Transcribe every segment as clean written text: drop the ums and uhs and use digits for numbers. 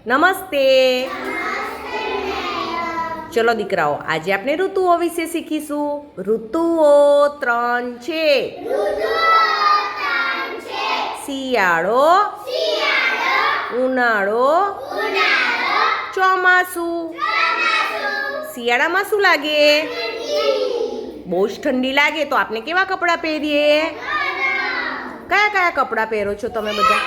નમસ્તે. ચલો દીકરાઓ, આજે આપણે ઋતુઓ વિશે શીખીશું. ઋતુઓ 3 છે. શિયાળો, ઉનાળો, ચોમાસું. શિયાળામાં શું લાગે? બહુ જ ઠંડી લાગે તો આપણે કેવા કપડાં પહેરીએ? કયા કયા કપડાં પહેરો છો તમે બધા?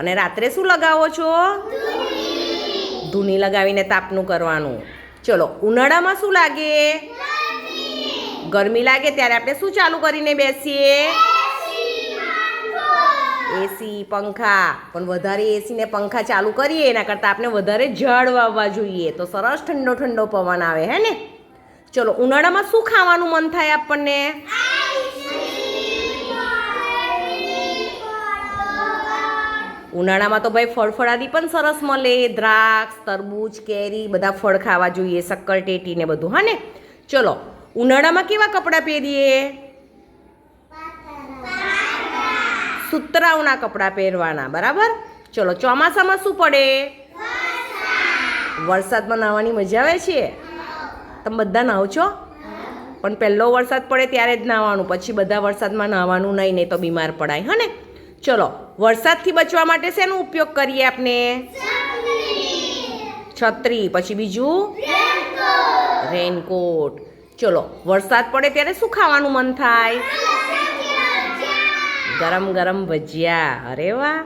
અને રાત્રે શું લગાવો છો? ધૂની લગાવીને તાપનું કરવાનું. ચલો, ઉનાળામાં શું લાગે? ગરમી લાગે ત્યારે આપણે શું ચાલુ કરીને બેસીએ? એસી, પંખા. પણ વધારે એસી ને પંખા ચાલુ કરીએ એના કરતાં આપણે વધારે ઝાડ વાવવા જોઈએ તો સરસ ઠંડો ઠંડો પવન આવે, હે ને? ચલો, ઉનાળામાં શું ખાવાનું મન થાય આપણને? ઉનાળામાં તો ભાઈ ફળફળાદી પણ સરસ મળે. દ્રાક્ષ, તરબૂચ, કેરી બધા ફળ ખાવા જોઈએ, શક્કરટેટી ને બધું, હા ને? ચલો, ઉનાળામાં કેવા કપડાં પહેરીએ? સુતરાઉના કપડાં પહેરવાના, બરાબર? ચલો, ચોમાસામાં શું પડે? વરસાદમાં નાહવાની મજા આવે છે. તમે બધા નાહો છો? પણ પહેલો વરસાદ પડે ત્યારે જ નાહવાનું, પછી બધા વરસાદમાં નાહવાનું નહીં તો બીમાર પડાય, હા ને? ચલો, વરસાદથી બચવા માટે શેનો ઉપયોગ કરીએ આપણે? છત્રી. પછી બીજું? રેનકોટ. ચલો, વરસાદ પડે ત્યારે શું ખાવાનું મન થાય? ગરમ ગરમ ભજીયા. અરે વાહ!